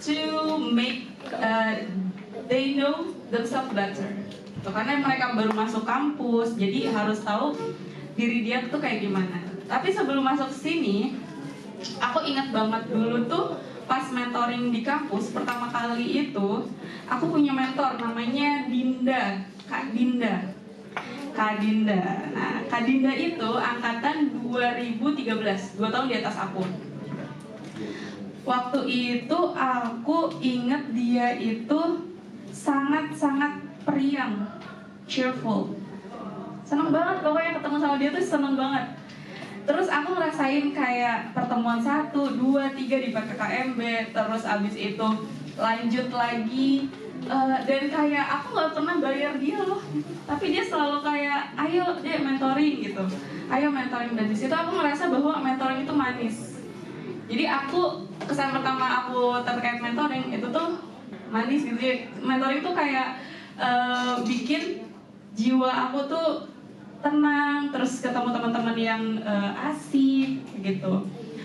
to make they know themselves better. Tuh, karena mereka baru masuk kampus, jadi harus tahu diri dia tuh kayak gimana. Tapi sebelum masuk sini, aku ingat banget dulu tuh pas mentoring di kampus pertama kali itu, aku punya mentor namanya Dinda, Kak Dinda. Kak Dinda. Nah, Kak Dinda itu angkatan 2013, 2 tahun di atas aku. Waktu itu aku inget dia itu sangat-sangat periang, cheerful. Seneng banget pokoknya ketemu sama dia tuh seneng banget. Terus aku ngerasain kayak pertemuan 1, 2, 3 di PKKMB. Terus abis itu lanjut lagi. Dan kayak aku gak pernah bayar dia loh. Tapi dia selalu kayak, ayo deh mentoring gitu. Ayo mentoring. Dan disitu aku ngerasa bahwa mentoring itu manis. Jadi kesan pertama aku terkait mentoring itu tuh manis gitu ya. Mentoring tuh kayak bikin jiwa aku tuh tenang, terus ketemu teman-teman yang asik gitu.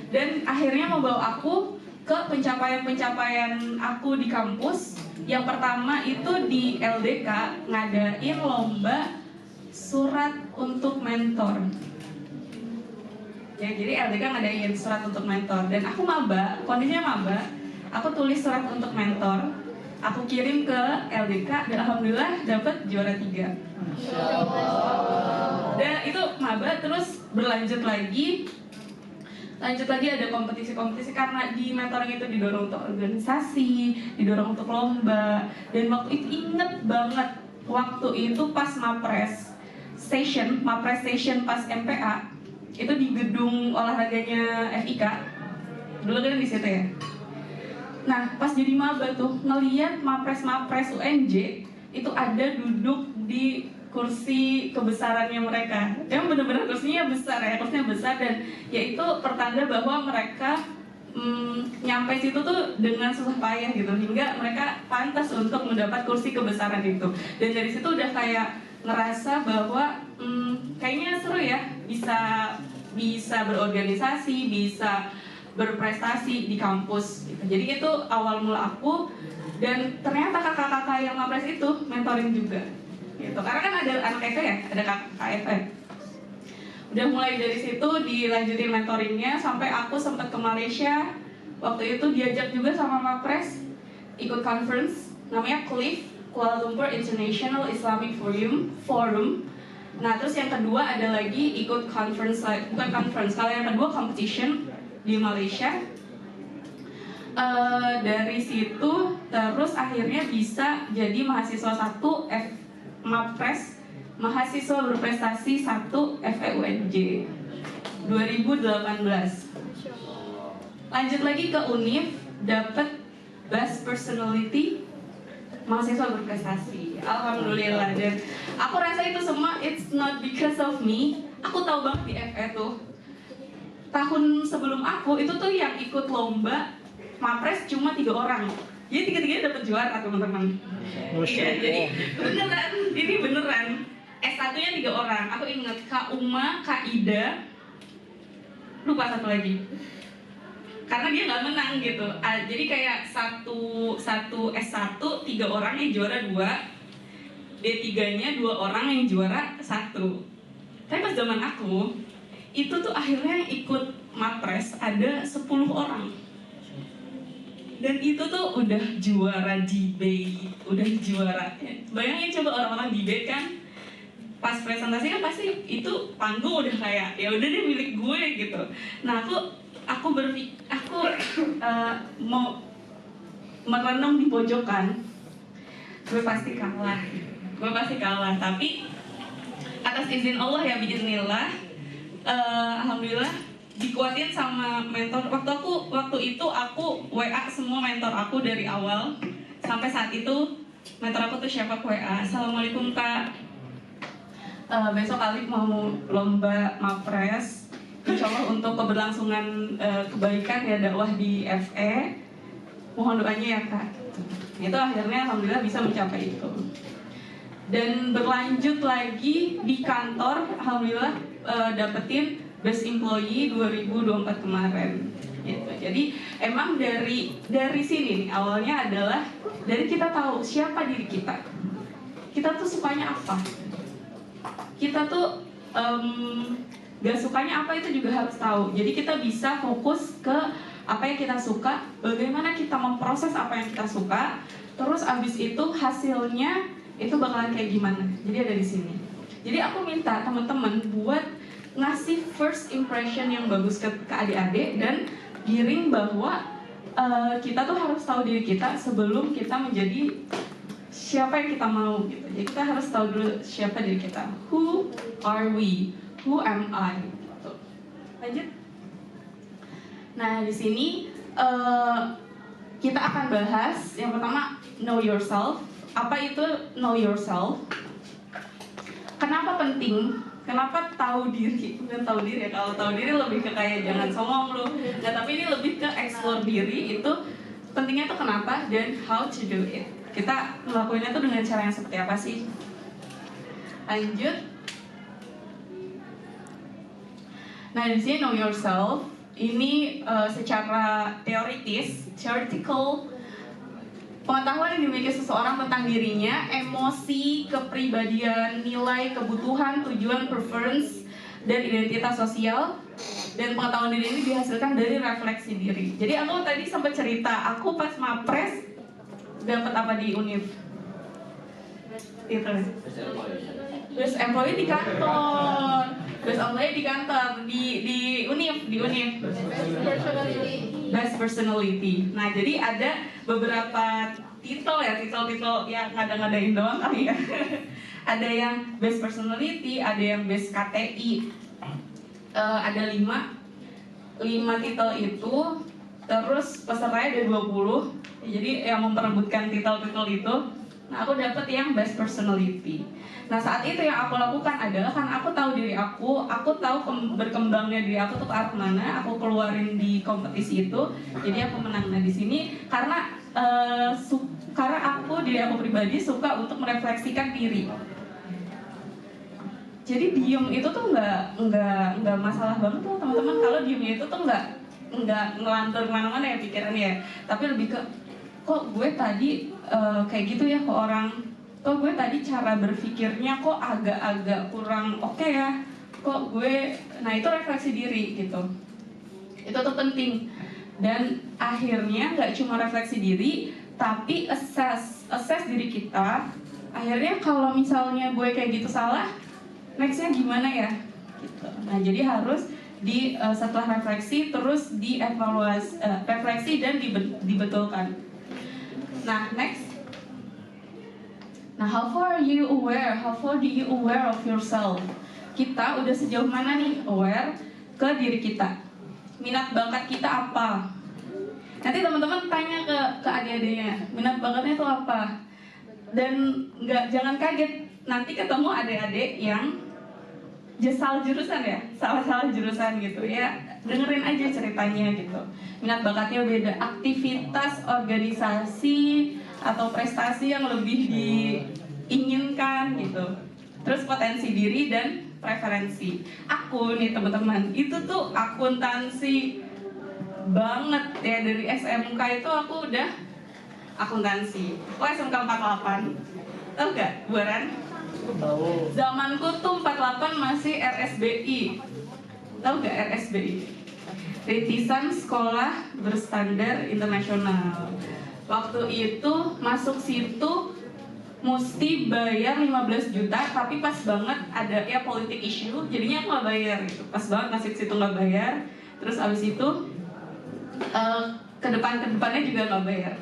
Dan akhirnya membawa aku ke pencapaian-pencapaian aku di kampus. Yang pertama itu di LDK ngadain lomba surat untuk mentor. Ya, jadi LDK ngadain surat untuk mentor. Dan aku maba, kondisinya maba. Aku tulis surat untuk mentor, aku kirim ke LDK dan alhamdulillah dapat juara 3. Dan itu maba, terus berlanjut lagi ada kompetisi-kompetisi karena di mentoring itu didorong untuk organisasi, didorong untuk lomba. Dan waktu itu inget banget, waktu itu pas Mapres station pas MPA itu di gedung olahraganya FIK dulu kan di situ ya. Nah pas jadi maba tuh ngeliat Mapres UNJ itu ada duduk di kursi kebesarannya mereka. Yang benar-benar kursinya besar dan yaitu pertanda bahwa mereka nyampe situ tuh dengan susah payah gitu hingga mereka pantas untuk mendapat kursi kebesaran itu. Dan dari situ udah kayak ngerasa bahwa kayaknya seru ya bisa berorganisasi, bisa berprestasi di kampus gitu. Jadi itu awal mula aku, dan ternyata kakak-kakak yang Mapres itu mentoring juga gitu. Karena kan ada anak EV ya, ada kakak EV. Udah mulai dari situ dilanjutin mentoringnya sampai aku sempat ke Malaysia. Waktu itu diajak juga sama Mapres ikut conference namanya CLIF, Kuala Lumpur International Islamic Forum. Nah terus yang kedua ada lagi ikut conference, bukan conference, kalau yang kedua competition di Malaysia. Dari situ terus akhirnya bisa jadi mahasiswa 1 Mapres, mahasiswa berprestasi 1 FEUNJ 2018. Lanjut lagi ke Univ, dapat Best Personality mahasiswa berprestasi, alhamdulillah. Dan aku rasa itu semua it's not because of me. Aku tahu banget di FE tuh tahun sebelum aku itu tuh yang ikut lomba Mapres cuma 3 orang. Jadi 3-3 dapat juara teman-teman. Ya, jadi beneran. S1-nya 3 orang. Aku ingat Kak Uma, Kak Ida, lupa satu lagi. Karena dia nggak menang gitu. Jadi kayak satu S1 3 orang yang juara 2, D3-nya 2 orang yang juara 1. Tapi pas zaman aku itu tuh akhirnya yang ikut Mapres ada 10 orang. Dan itu tuh udah juara debate, udah juara. Bayangin coba orang-orang debate kan, pas presentasi kan pasti itu panggung udah kayak ya udah deh milik gue gitu. Nah aku mau merenung di pojokan, gue pasti kalah. Tapi atas izin Allah ya, biiznillah, alhamdulillah dikuatin sama mentor. Waktu itu aku WA semua mentor aku dari awal sampai saat itu. Mentor aku tuh siapa, WA, assalamualaikum Kak, besok Alif mau lomba Mapres, insyaallah untuk keberlangsungan kebaikan ya dakwah di FE, mohon doanya ya Kak. Itu akhirnya alhamdulillah bisa mencapai itu. Dan berlanjut lagi di kantor, alhamdulillah dapetin Best Employee 2024 kemarin. gitu. Jadi emang dari sini nih awalnya adalah dari kita tahu siapa diri kita. Kita tuh sukanya apa? Kita tuh gak sukanya apa itu juga harus tahu. Jadi kita bisa fokus ke apa yang kita suka, bagaimana kita memproses apa yang kita suka, terus abis itu hasilnya itu bakalan kayak gimana. Jadi ada di sini. Jadi aku minta teman-teman buat ngasih first impression yang bagus ke adik-adik dan giring bahwa kita tuh harus tahu diri kita sebelum kita menjadi siapa yang kita mau gitu. Jadi kita harus tahu dulu siapa diri kita. Who are we? Who am I? Gitu. Lanjut. Nah di sini kita akan bahas yang pertama know yourself. Apa itu know yourself? Kenapa penting? Kenapa tahu diri? Bukan tahu diri ya. Kalau tahu diri lebih ke kayak jangan songong lu. Nah tapi ini lebih ke explore diri. Itu pentingnya tuh kenapa dan how to do it. Kita melakukannya tuh dengan cara yang seperti apa sih? Lanjut. Nah di sini know yourself ini secara theoretical pengetahuan yang dimiliki seseorang tentang dirinya, emosi, kepribadian, nilai, kebutuhan, tujuan, preference, dan identitas sosial. Dan pengetahuan diri ini dihasilkan dari refleksi diri. Jadi aku tadi sempat cerita, aku pas mapres dapat apa di Univ? Itu. Best employee di kantor. Best employee di kantor di Univ. Best personality. Nah, jadi ada beberapa titel yang ngada-ngadain doang kali ya. Ada yang best personality, ada yang best KTI. Ada 5 titel itu. Terus pesertanya ada 20. Jadi yang memperebutkan titel-titel itu. Nah, aku dapat yang best personality. Nah, saat itu yang aku lakukan adalah karena aku tahu diri aku tahu berkembangnya diri aku tuh ke arah mana, aku keluarin di kompetisi itu, jadi aku menang. Nah, di sini karena diri aku pribadi suka untuk merefleksikan diri. Jadi diem itu tuh nggak masalah banget tuh teman-teman. Kalau diemnya itu tuh nggak ngelantur kemana-mana ya pikirannya, tapi lebih ke kok gue tadi kayak gitu ya ke orang, kok gue tadi cara berpikirnya kok agak-agak kurang oke ya, kok gue, nah itu refleksi diri gitu. Itu tuh penting. Dan akhirnya nggak cuma refleksi diri, tapi assess diri kita. Akhirnya kalau misalnya gue kayak gitu salah, nextnya gimana ya? Gitu. Nah jadi harus setelah refleksi terus dievaluasi, refleksi dan dibetulkan. Nah, next. Nah, how far do you aware of yourself? Kita udah sejauh mana nih aware ke diri kita? Minat bakat kita apa? Nanti teman-teman tanya ke adik-adiknya, minat bakatnya itu apa? Dan jangan kaget nanti ketemu adik-adik yang salah jurusan ya, salah jurusan gitu ya. Dengerin aja ceritanya gitu. Minat bakatnya beda, aktivitas organisasi atau prestasi yang lebih diinginkan gitu. Terus potensi diri dan preferensi. Aku nih teman-teman, itu tuh akuntansi banget ya. Dari SMK itu aku udah akuntansi. SMK 48. Tahu gak, Buaran? Tahu. Zamanku tuh 48 masih RSBI. Tahu gak RSBI? Rintisan Sekolah Berstandar Internasional. Waktu itu masuk situ mesti bayar 15 juta, tapi pas banget ada ya politik issue, jadinya aku nggak bayar gitu. Pas banget masih situ nggak bayar. Terus abis itu kedepannya juga nggak bayar.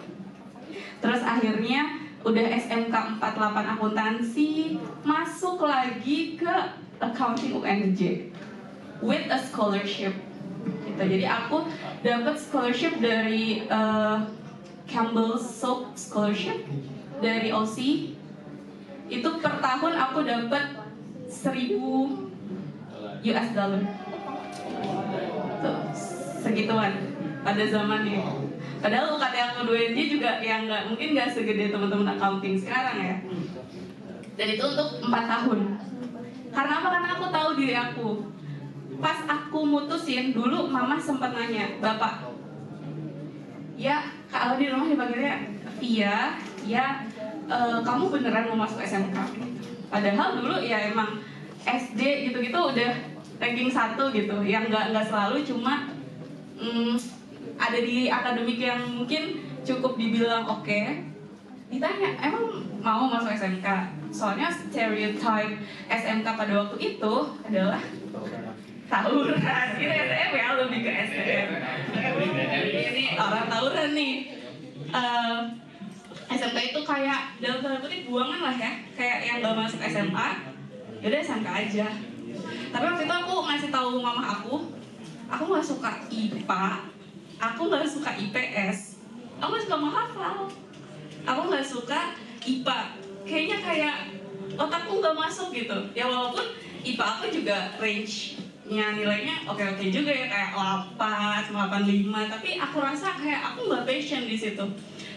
Terus akhirnya udah SMK 48 akuntansi, masuk lagi ke accounting UNJ with a scholarship gitu. Jadi aku dapat scholarship dari Campbell Soup Scholarship dari OC. Itu per tahun aku dapat 1.000 US dollar. Tuh, segituan pada zamannya. Padahal UKT aku 2NJ juga yang mungkin nggak segede teman-teman accounting sekarang ya. Dan itu untuk 4 tahun. Karena apa? Karena aku tahu diri aku. Pas aku mutusin, dulu mama sempat nanya, Bapak, ya kalau di rumah dipanggilnya Via, ya kamu beneran mau masuk SMK? Padahal dulu ya emang SD gitu-gitu udah ranking 1 gitu, yang nggak selalu, cuma ada di akademik yang mungkin cukup dibilang oke. Ditanya, emang mau masuk SMK? Soalnya stereotype SMK pada waktu itu adalah tawuran. Ini STM ya, lebih ke STM. Ini orang tawuran nih. SMK itu kayak dalam tanda kutip buangan lah ya, kayak yang gak masuk SMA, yaudah SMK aja. Tapi waktu itu aku ngasih tahu mama aku nggak suka IPA, aku nggak suka IPS, aku nggak suka menghafal, aku nggak suka IPA. Kayaknya kayak otakku nggak masuk gitu. Ya walaupun IPA aku juga range-nya nilainya oke-oke juga ya, kayak 8, 85, tapi aku rasa kayak aku nggak passion di situ.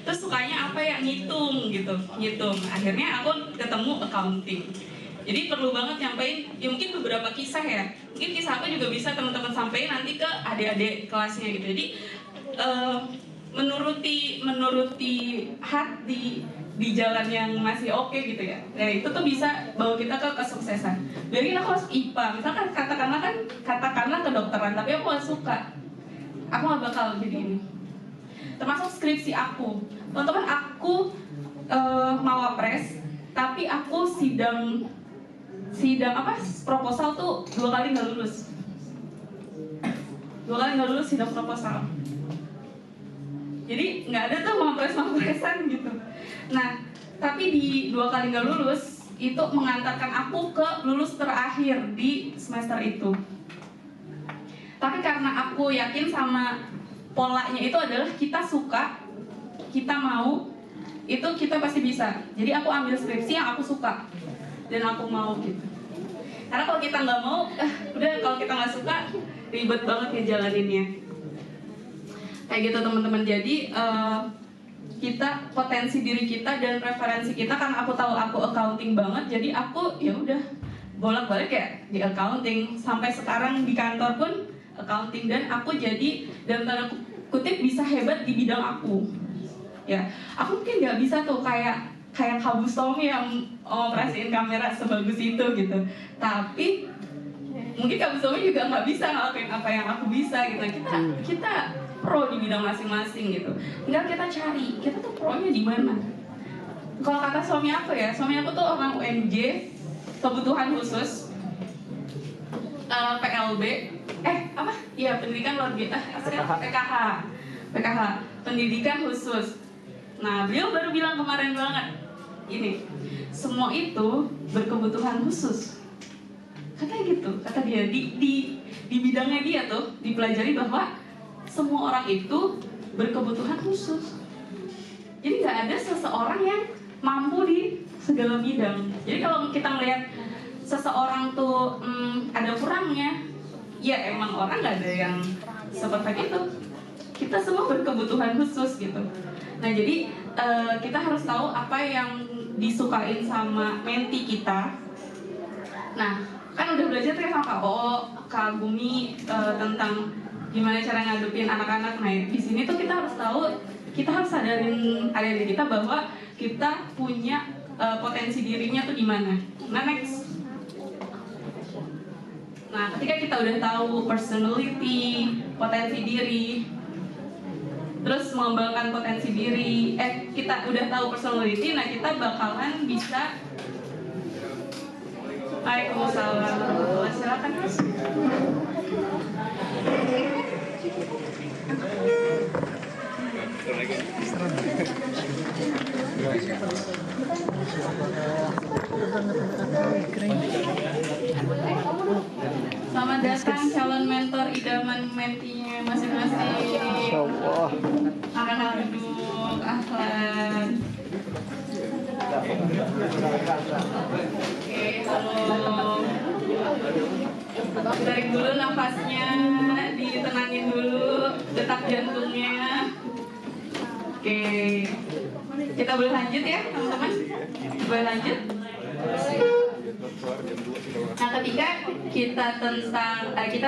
Terus sukanya apa ya, ngitung gitu, ngitung. Akhirnya aku ketemu accounting. Jadi perlu banget nyampein, ya mungkin beberapa kisah ya. Mungkin kisah aku juga bisa teman-teman sampein nanti ke adik-adik kelasnya gitu. Jadi menuruti hati di jalan yang masih oke gitu ya. Ya itu tuh bisa bawa kita ke kesuksesan. Biarin aku masuk IPA, misalkan katakanlah kedokteran, tapi aku gak suka. Aku gak bakal jadi ini. Termasuk skripsi aku. Teman-teman, aku mau apres, tapi aku sidang proposal tuh 2 kali nggak lulus. 2 kali nggak lulus sidang proposal. Jadi nggak ada tuh mapres-mapresan gitu. Nah, tapi di 2 kali nggak lulus itu mengantarkan aku ke lulus terakhir di semester itu. Tapi karena aku yakin sama polanya itu adalah kita suka, kita mau, itu kita pasti bisa. Jadi aku ambil skripsi yang aku suka dan aku mau gitu. Karena kalau kita nggak mau, udah kalau kita nggak suka, ribet banget ngejalaninnya. Kayak gitu teman-teman. Jadi kita potensi diri kita dan referensi kita, karena aku tahu aku accounting banget, jadi aku ya udah bolak-balik ya di accounting. Sampai sekarang di kantor pun accounting, dan aku jadi dalam tanda kutip bisa hebat di bidang aku. Ya, aku mungkin nggak bisa tuh kayak Kak Bustomi yang operasiin kamera sebagus itu gitu. Tapi mungkin Kak Bustomi juga nggak bisa ngelakuin apa yang aku bisa gitu. Kita pro di bidang masing-masing gitu. Tinggal kita cari, kita tuh pro-nya di mana. Kalau kata suami aku ya, suami aku tuh orang UNJ, kebutuhan khusus, PLB, Iya, pendidikan luar biasa, PKH, pendidikan khusus. Nah, beliau baru bilang kemarin banget, ini semua itu berkebutuhan khusus. Katanya gitu, kata dia di bidangnya dia tuh dipelajari bahwa semua orang itu berkebutuhan khusus. Jadi nggak ada seseorang yang mampu di segala bidang. Jadi kalau kita melihat seseorang tuh ada kurangnya, ya emang orang nggak ada yang seperti itu. Kita semua berkebutuhan khusus gitu. Nah jadi kita harus tahu apa yang disukain sama menti kita. Nah kan udah belajar tuh sama Kak Oo, Kak Gumi tentang gimana cara ngadepin anak-anak. Nah di sini tuh kita harus tahu, kita harus sadarin diri kita bahwa kita punya potensi dirinya tuh di mana. Nah next. Nah ketika kita udah tahu personality, potensi diri, terus mengembangkan potensi diri, kita udah tahu personality, nah kita bakalan bisa. Waalaikumsalam. Silakan Mas. Selamat datang calon mentor idaman mentinya masing-masing. Insyaallah. Akan duduk, ahlan. Oke, halo. Tarik dulu nafasnya, ditenangin dulu detak jantungnya. Oke, kita boleh lanjut ya teman-teman? Boleh lanjut? Nah, ketika kita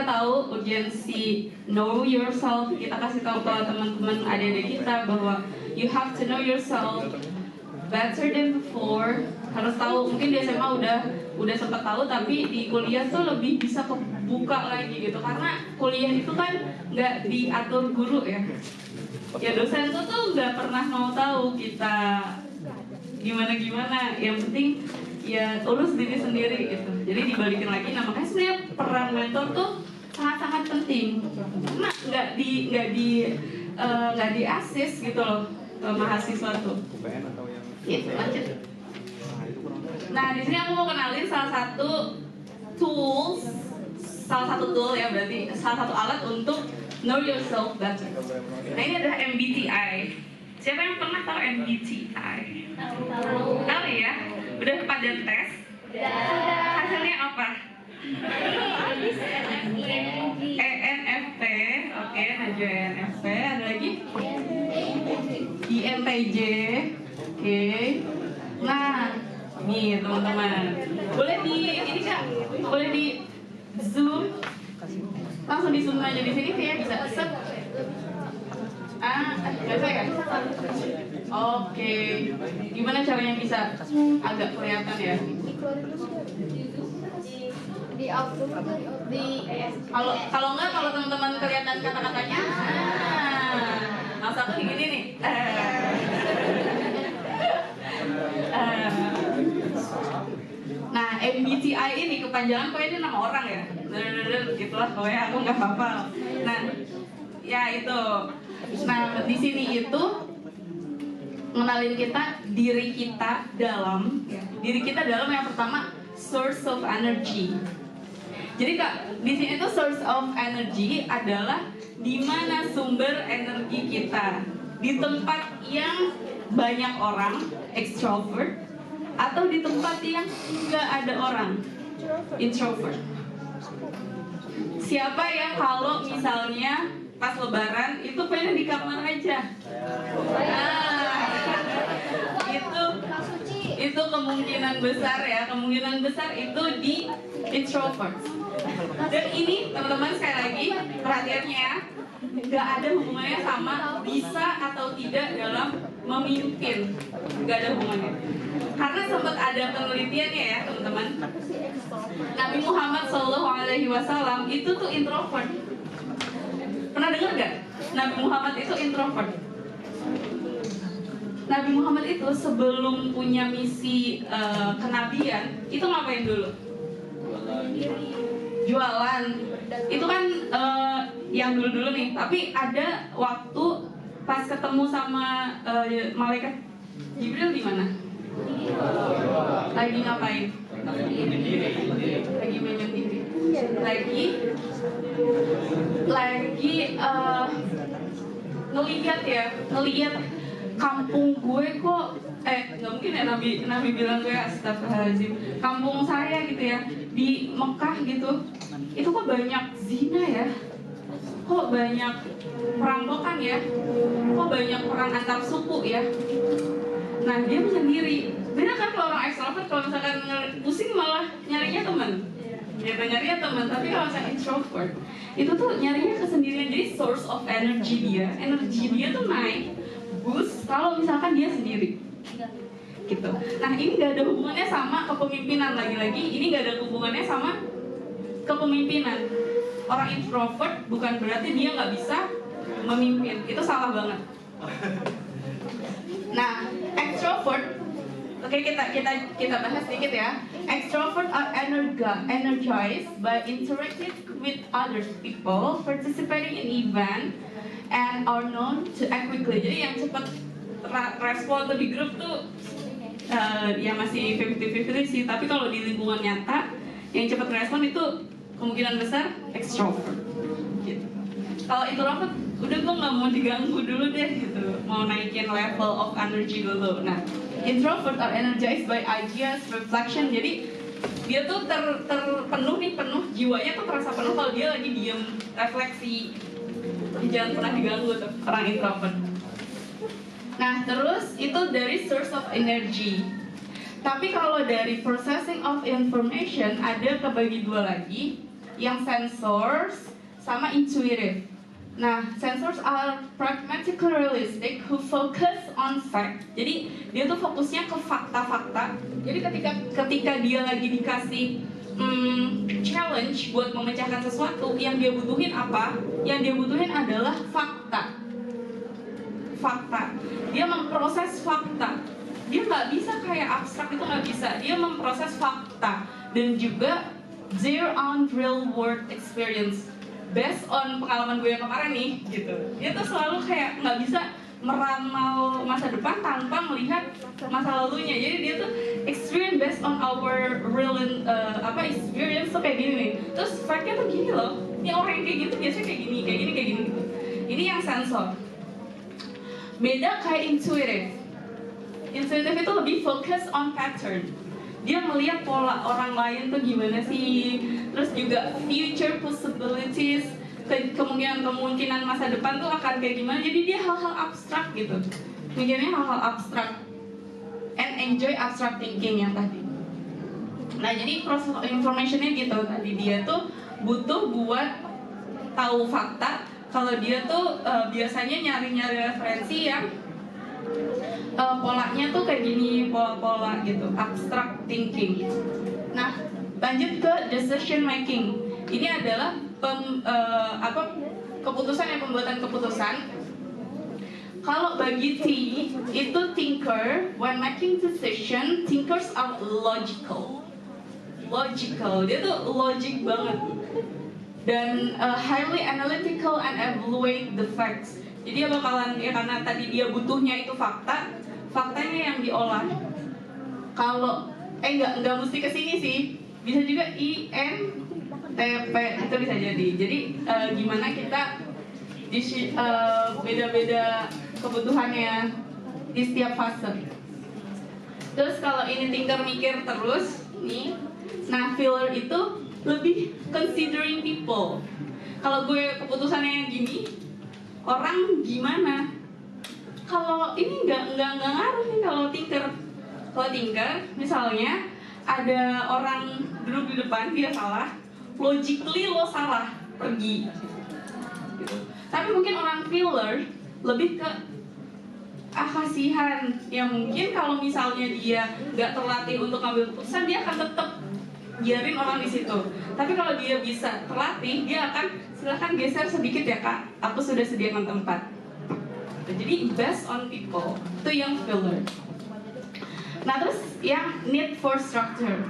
tahu urgensi know yourself, kita kasih tahu ke teman-teman adik-adik kita bahwa you have to know yourself better than before. Harus tahu, mungkin di SMA udah sempat tahu, tapi di kuliah tuh lebih bisa kebuka lagi gitu, karena kuliah itu kan nggak diatur guru ya. Ya dosen tuh nggak pernah mau tahu kita gimana, yang penting ya urus diri sendiri gitu. Jadi dibalikin lagi, nah makanya sebenarnya peran mentor tuh sangat-sangat penting. Karena nggak di asis gitu loh ke mahasiswa tuh. Gitu, lanjut. Nah di sini aku mau kenalin salah satu tool ya, berarti salah satu alat untuk know yourself better. Nah ini adalah MBTI. Siapa yang pernah tahu MBTI? Tahu ya? Udah pada tes? Hasilnya apa? ENFP. Oke, Najwa ENFP. Ada lagi? INTJ. Oke. Nah, nih teman-teman. Boleh ini Kak? Boleh di zoom? Langsung di zoom aja di sini ya, bisa set. Nggak saya kan? Oke. Gimana caranya bisa agak kelihatan ya? Di Outlook, di kalau nggak, kalau teman-teman kelihatan kata-katanya, masa aku gini nih. Nah, MBTI ini kepanjangan pokoknya ini nama orang ya. Gitulah pokoknya, aku nggak hafal. Nah, ya itu. Nah, di sini itu mengenalin diri kita dalam yang pertama source of energy. Jadi Kak, di sini itu source of energy adalah di mana sumber energi kita, di tempat yang banyak orang, extrovert, atau di tempat yang nggak ada orang, introvert. Siapa yang kalau misalnya pas lebaran itu pengen di kamar aja? Itu kemungkinan besar itu di introvert. Dan ini teman-teman sekali lagi perhatiannya ya, nggak ada hubungannya sama bisa atau tidak dalam memimpin, nggak ada hubungannya. Karena sempat ada penelitiannya ya teman-teman. Nabi Muhammad SAW itu tuh introvert. Pernah dengar nggak? Nabi Muhammad itu introvert. Nabi Muhammad itu sebelum punya misi kenabian itu ngapain dulu? Jualan. Itu kan yang dulu-dulu nih. Tapi ada waktu pas ketemu sama malaikat Jibril di mana? Lagi ngapain? Lagi menyendiri. Lagi ngelihat kampung gue kok nggak mungkin ya Nabi bilang gue astagfirullahaladzim, kampung saya gitu ya di Mekah gitu, itu kok banyak zina ya, kok banyak perampokan ya, kok banyak perang antar suku ya. Nah dia menyendiri. Beda kan kalau orang extrovert, kalau misalkan pusing malah nyarinya teman. Nyarinya teman, tapi kalau misalkan introvert itu tuh nyarinya kesendirian. Jadi source of energy dia tuh naik boost kalau misalkan dia sendiri gitu. Nah ini gak ada hubungannya sama kepemimpinan, lagi-lagi ini gak ada hubungannya sama kepemimpinan. Orang introvert bukan berarti dia gak bisa memimpin, itu salah banget. Nah extrovert, oke, kita bahas sedikit ya. Extrovert are energized by interacting with other people, participating in event, and are known to act quickly. Jadi yang cepat respon tuh di grup tuh ya masih 50-50 sih. Tapi kalau di lingkungan nyata yang cepat respon itu kemungkinan besar extrovert. Gitu. Kalau introvert, udah gue nggak mau diganggu dulu deh gitu, mau naikin level of energy dulu. Nah, introvert are energized by ideas, reflection. Jadi dia tuh penuh jiwanya tuh terasa penuh kalau dia lagi diem, refleksi. Jangan pernah diganggu tuh orang introvert. Nah terus itu dari source of energy. Tapi kalau dari processing of information ada kebagi dua lagi, yang sensors sama intuitive. Nah, sensors are pragmatically realistic who focus on fact. Jadi dia tuh fokusnya ke fakta-fakta. Jadi ketika dia lagi dikasih challenge buat memecahkan sesuatu, yang dia butuhin apa? Yang dia butuhin adalah fakta. Fakta. Dia memproses fakta. Dia nggak bisa kayak abstrak, itu nggak bisa. Dia memproses fakta dan juga their own real world experience. Based on pengalaman gue yang kemarin nih, gitu. Dia tuh selalu kayak nggak bisa meramal masa depan tanpa melihat masa lalunya. Jadi dia tuh experience based on our real experience tuh kayak gini nih. Terus fact-nya tuh gini loh. Ini orang yang kayak gitu biasanya kayak gini gitu. Ini yang sensor. Beda kayak intuitive. Intuitive itu lebih fokus on pattern. Dia melihat pola orang lain tuh gimana sih, terus juga future possibilities, kemungkinan masa depan tuh akan kayak gimana. Jadi dia hal-hal abstrak gitu, mikirnya hal-hal abstrak, and enjoy abstract thinking yang tadi. Nah jadi proses informationnya gitu, tadi dia tuh butuh buat tahu fakta. Kalau dia tuh biasanya nyari-nyari referensi yang polanya tuh kayak gini, pola-pola gitu, abstract thinking. Nah, lanjut ke decision making. Ini adalah pembuatan keputusan. Kalau bagi T itu thinker, when making decision, thinkers are logical. Dia tuh logic banget. Dan highly analytical and evaluate the facts. Jadi dia bakalan, ya karena tadi dia butuhnya itu faktanya yang diolah. Kalau nggak mesti ke sini sih, bisa juga INTP itu bisa jadi. Jadi gimana kita beda-beda kebutuhannya di setiap fase. Terus kalau ini thinker mikir terus nih, nah feeler itu lebih considering people. Kalau gue keputusannya yang gini, orang gimana? Kalau ini nggak ngaruh nih kalau thinker. Kalau thinker, misalnya ada orang duduk di depan dia salah, logically lo salah, pergi. Gitu. Tapi mungkin orang feeler lebih ke kasihan. Ya mungkin kalau misalnya dia nggak terlatih untuk ngambil keputusan, dia akan tetap biarin orang di situ. Tapi kalau dia bisa terlatih, dia akan silahkan geser sedikit ya kak, aku sudah sediakan tempat. Jadi based on people, itu yang filler. Nah terus yang need for structure.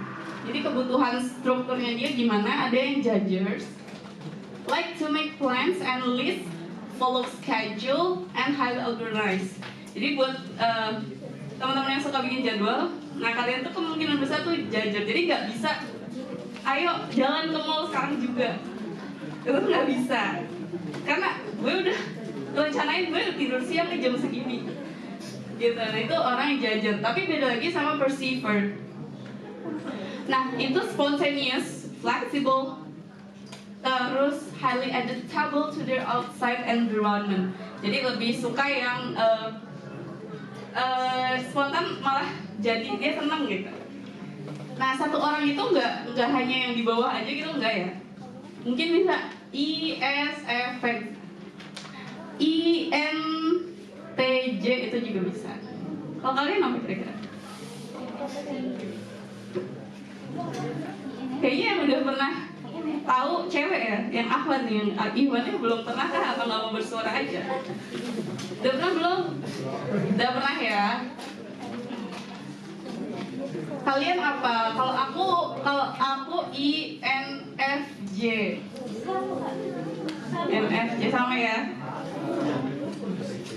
Jadi kebutuhan strukturnya dia gimana? Ada yang judgers, like to make plans and list, follow schedule, and highly organized. Jadi buat teman-teman yang suka bikin jadwal, nah kalian tuh kemungkinan besar tuh judger. Jadi nggak bisa, ayo jalan ke mall sekarang juga. Itu nggak bisa, karena gue udah rencanain gue tidur siang ke jam segini gitu. Nah itu orang yang judger. Tapi beda lagi sama perceiver. Nah itu spontaneous, flexible, terus highly adaptable to their outside environment. Jadi lebih suka yang spontan, malah jadi dia seneng gitu. Nah satu orang itu nggak hanya yang di bawah aja gitu, enggak ya. Mungkin bisa ISFP, INTJ itu juga bisa. Kalau kalian apa kira-kira? Kayaknya yang udah pernah tahu cewek ya, yang Ahwan nih, yang Iwannya belum pernah kah atau nggak mau bersuara aja? Udah pernah belum? Udah pernah ya. Kalian apa? Kalau aku INFJ. NFJ sama ya.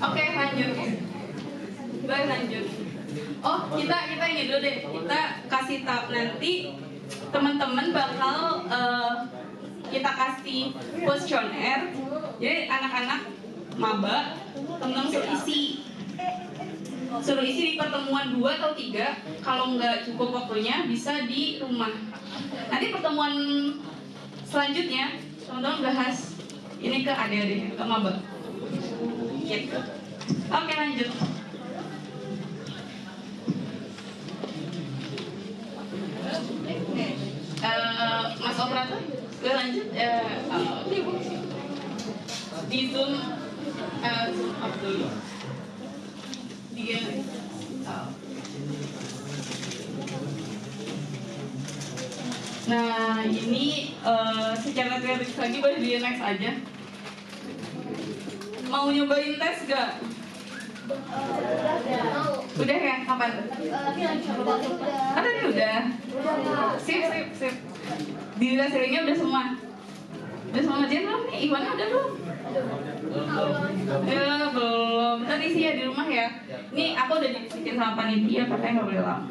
Oke, lanjut. Baik, lanjut. Oh, kita ini dulu deh. Kita kasih tahu nanti teman-teman bakal kita kasih kuesioner. Jadi anak-anak maba, teman-teman suruh isi di pertemuan 2 atau 3. Kalau nggak cukup waktunya bisa di rumah. Nanti pertemuan selanjutnya teman-teman bahas ini ke adik-adik, ke maba. Gitu. Oke, lanjut. Dia Nah, ini secara teoritis lagi boleh di next aja. Mau nyobain tes gak? Udah ya? Kapan? Tadi udah. Sip. Di hasilnya udah semua. Udah semua ngerjain belum nih? Iwan ada belum? Ya belum. Tadi sih ya di rumah ya. Nih aku udah dibisikin sama panitia katanya nggak boleh lama.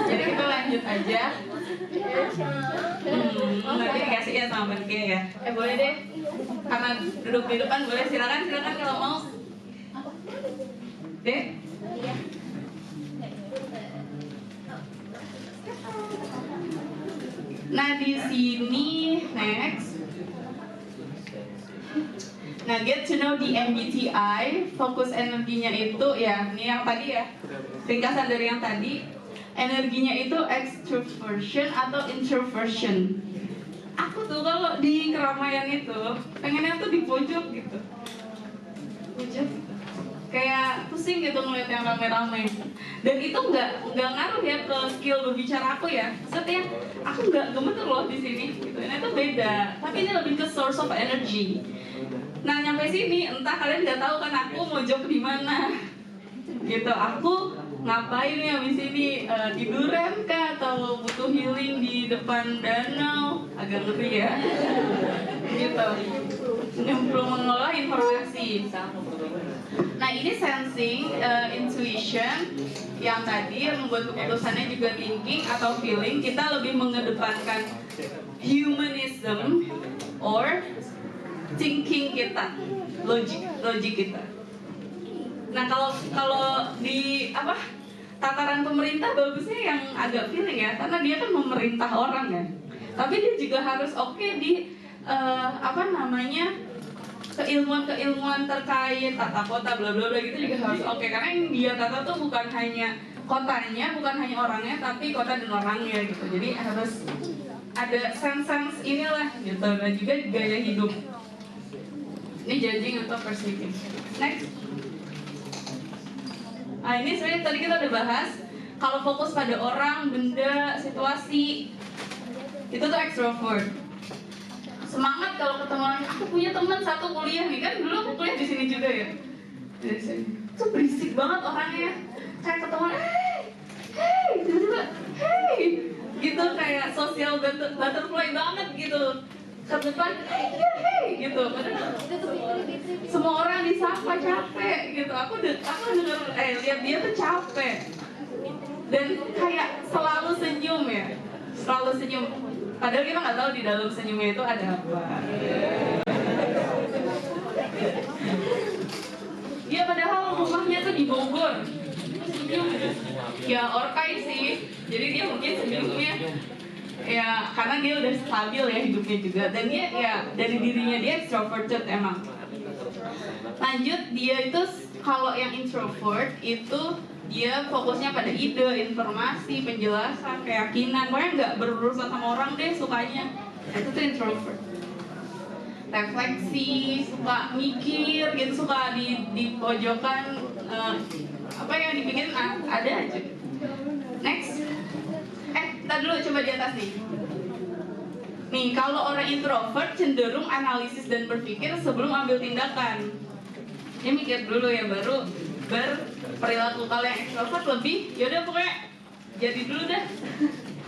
Jadi kita lanjut aja. Nanti dikasih ya sama panitia ya. Boleh deh. Karena duduk di depan boleh, silakan kalau mau. Dek. Nah di sini next. Nah get to know the MBTI. Fokus energinya itu ya, ini yang tadi ya. Ringkasan dari yang tadi. Energinya itu extroversion atau introversion. Aku tuh kalau di keramaian itu pengennya tuh di pojok gitu. Pojok. Kayak pusing gitu ngeliat yang rame-rame. Dan itu nggak ngaruh ya ke skill berbicara aku ya. Maksudnya aku nggak gemeter loh di sini gitu. Ini tuh beda. Tapi ini lebih ke source of energy. Nah nyampe sini entah kalian nggak tahu kan aku mau jok di mana. Gitu. Aku ngapain ya di sini, tiduran kah atau butuh healing di depan danau, agak ngeri ya. Gitu. Belum mengelola informasi. Nah ini sensing, intuition, yang tadi yang membuat keputusannya juga thinking atau feeling. Kita lebih mengedepankan humanism or thinking kita, logik kita. Nah kalau di tataran pemerintah bagusnya yang agak feeling ya, karena dia kan memerintah orang ya. Tapi dia juga harus oke di keilmuan terkait tata kota bla bla bla gitu juga harus oke. Karena yang dia tata tuh bukan hanya kotanya, bukan hanya orangnya, tapi kota dan orangnya gitu. Jadi harus ada sense inilah gitu, dan juga gaya hidup. Ini judging atau perceiving. Next. Nah ini sebenarnya tadi kita udah bahas. Kalau fokus pada orang, benda, situasi, itu tuh extrovert. Semangat kalau ketemu orang. Aku punya teman satu kuliah nih, kan dulu aku kuliah di sini juga ya. Itu berisik banget orangnya. Kayak ketemu, hey, tiba-tiba, hey, gitu kayak social butterfly banget gitu. Ke depan, hey, gitu. Semua orang disapa capek gitu. Aku denger, lihat dia tuh capek. Dan kayak selalu senyum ya, selalu senyum. Padahal kita nggak tahu di dalam senyumnya itu ada apa. Dia padahal rumahnya tuh di Bogor. Ya orkai sih. Jadi dia mungkin senyumnya ya karena dia udah stabil ya hidupnya juga. Dan dia ya dari dirinya dia extroverted emang. Lanjut dia itu kalau yang introvert itu dia fokusnya pada ide, informasi, penjelasan, keyakinan. Pokoknya nggak berurusan sama orang deh sukanya. Itu tuh introvert. Refleksi, suka mikir gitu, suka di pojokan, apa yang dipikirin ada aja. Next. Ntar dulu coba di atas nih. Nih kalau orang introvert cenderung analisis dan berpikir sebelum ambil tindakan. Dia mikir dulu ya baru berperilaku. Kalau yang extrovert lebih yaudah pokoknya jadi dulu dah.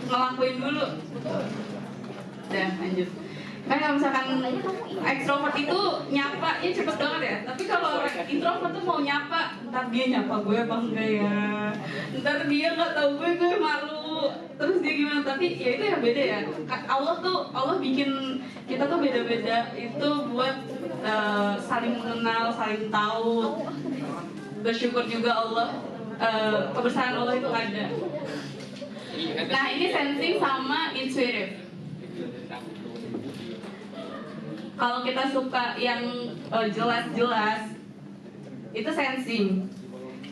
Ngelakuin dulu. Udah lanjut. Kan kalau misalkan extrovert itu nyapa ya cepet banget ya. Tapi kalau orang introvert tuh mau nyapa, ntar dia nyapa gue apa enggak ya, ntar dia nggak tahu gue malu, terus dia gimana. Tapi ya itu yang beda ya. Allah bikin kita tuh beda-beda itu buat saling mengenal, saling tahu. Bersyukur juga Allah, kebersamaan Allah itu ada. Nah ini sensing sama intuitive. Kalau kita suka yang jelas-jelas itu sensing.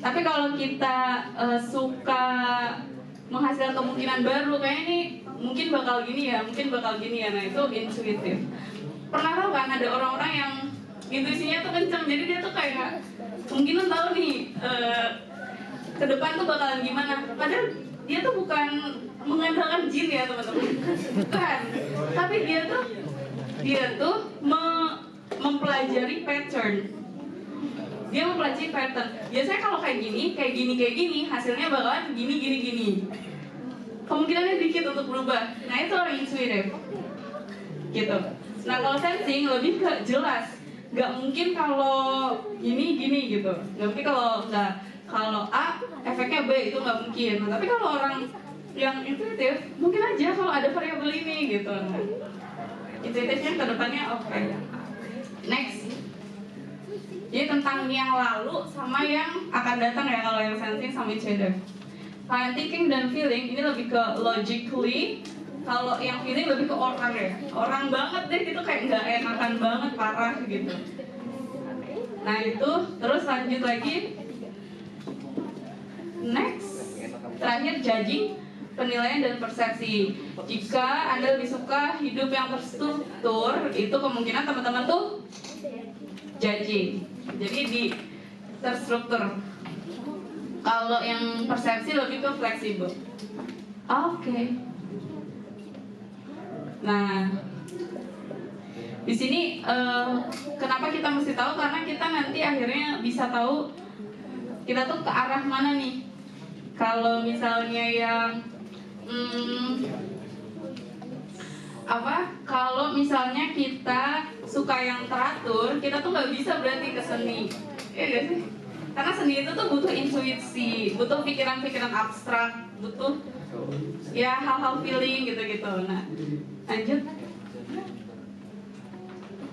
Tapi kalau kita suka menghasilkan kemungkinan baru, kayak ini mungkin bakal gini ya, nah itu intuitif. Pernah tahu kan ada orang-orang yang intuisinya tuh kenceng, jadi dia tuh kayak kemungkinan tahu nih ke depan tuh bakalan gimana. Padahal dia tuh bukan mengandalkan jin ya teman-teman, bukan. Tapi dia tuh mempelajari pattern. Dia mempelajari pattern. Biasanya kalau kayak gini, hasilnya bakalan gini. Kemungkinannya dikit untuk berubah. Nah itu orang intuitif, gitu. Nah kalau sensing lebih ke jelas. Gak mungkin kalau gini gitu. Gak mungkin kalau A efeknya B, itu gak mungkin. Nah, tapi kalau orang yang intuitif mungkin aja kalau ada variabel ini gitu. Nah, intuitifnya ke depannya oke. Next. Jadi tentang yang lalu sama yang akan datang ya kalau yang sensing sama intuitive. Kalau yang thinking dan feeling ini lebih ke logically. Kalau yang feeling lebih ke orang ya. Orang banget deh gitu, kayak nggak enakan banget, parah gitu. Nah itu, terus lanjut lagi. Next. Terakhir judging, penilaian dan persepsi. Jika Anda lebih suka hidup yang terstruktur, itu kemungkinan teman-teman tuh judging. Jadi di terstruktur. Kalau yang persepsi lebih ke fleksibel. Oke. Nah, di sini kenapa kita mesti tahu? Karena kita nanti akhirnya bisa tahu kita tuh ke arah mana nih. Kalau misalnya yang kalau misalnya kita suka yang teratur, kita tuh nggak bisa berarti ke seni, ya gak sih? Karena seni itu tuh butuh intuisi, butuh pikiran-pikiran abstrak, butuh ya hal-hal feeling gitu-gitu. Nah, lanjut.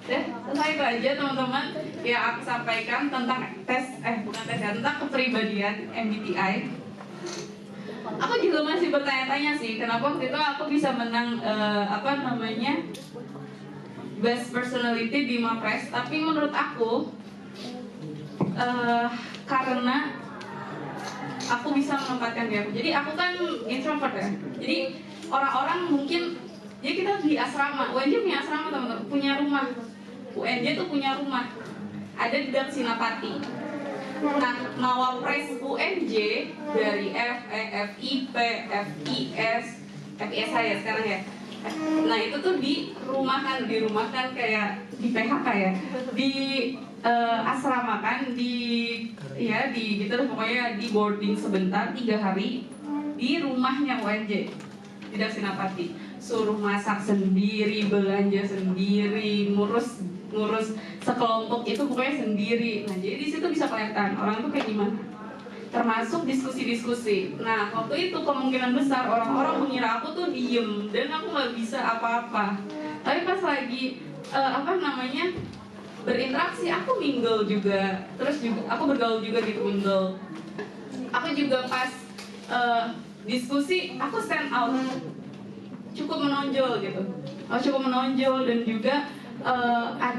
Selesai itu aja teman-teman. Ya aku sampaikan tentang tentang kepribadian MBTI. Aku juga masih bertanya-tanya sih, kenapa waktu itu aku bisa menang Best Personality di Mapres. Tapi menurut aku karena aku bisa menempatkan diri aku. Jadi aku kan introvert ya. Jadi orang-orang mungkin, jadi kita di asrama, UNJ punya asrama teman-teman, punya rumah. UNJ tuh punya rumah, ada di dekat Sinapati. Nah, Mawapres UNJ dari FIP, FIS ya sekarang ya. Nah itu tuh dirumahkan kayak di PHK ya, di asramakan, gitu pokoknya di boarding sebentar 3 hari di rumahnya UNJ tidak Sinapati. Suruh masak sendiri, belanja sendiri, ngurus sekelompok itu pokoknya sendiri. Nah jadi di situ bisa kelihatan orang tuh kayak gimana. Termasuk diskusi-diskusi. Nah waktu itu kemungkinan besar orang-orang mengira aku tuh diem dan aku nggak bisa apa-apa. Tapi pas lagi berinteraksi, aku mingle juga. Terus juga aku bergaul juga gitu, mingle. Aku juga pas diskusi, aku stand out, cukup menonjol gitu. Cukup menonjol dan juga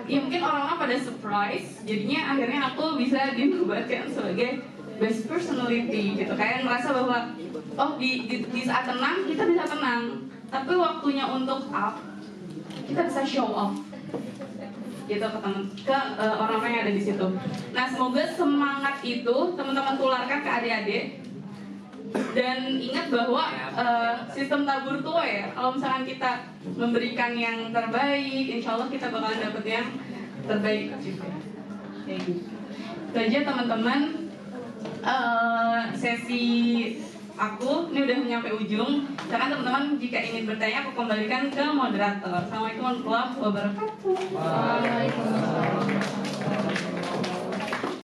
ya mungkin orang-orang pada surprise. Jadinya akhirnya aku bisa dinobatkan sebagai best personality gitu. Kayak merasa bahwa di saat tenang kita bisa tenang, tapi waktunya untuk up kita bisa show off gitu ke orang-orang yang ada di situ. Nah semoga semangat itu teman-teman tularkan ke adik-adik. Dan ingat bahwa sistem tabur tua ya, kalau misalkan kita memberikan yang terbaik, insya Allah kita bakalan dapet yang terbaik juga. Itu aja teman-teman. Sesi aku ini udah sampai ujung. Karena teman-teman jika ingin bertanya, aku kembalikan ke moderator. Assalamualaikum warahmatullahi wabarakatuh. Waalaikumsalam.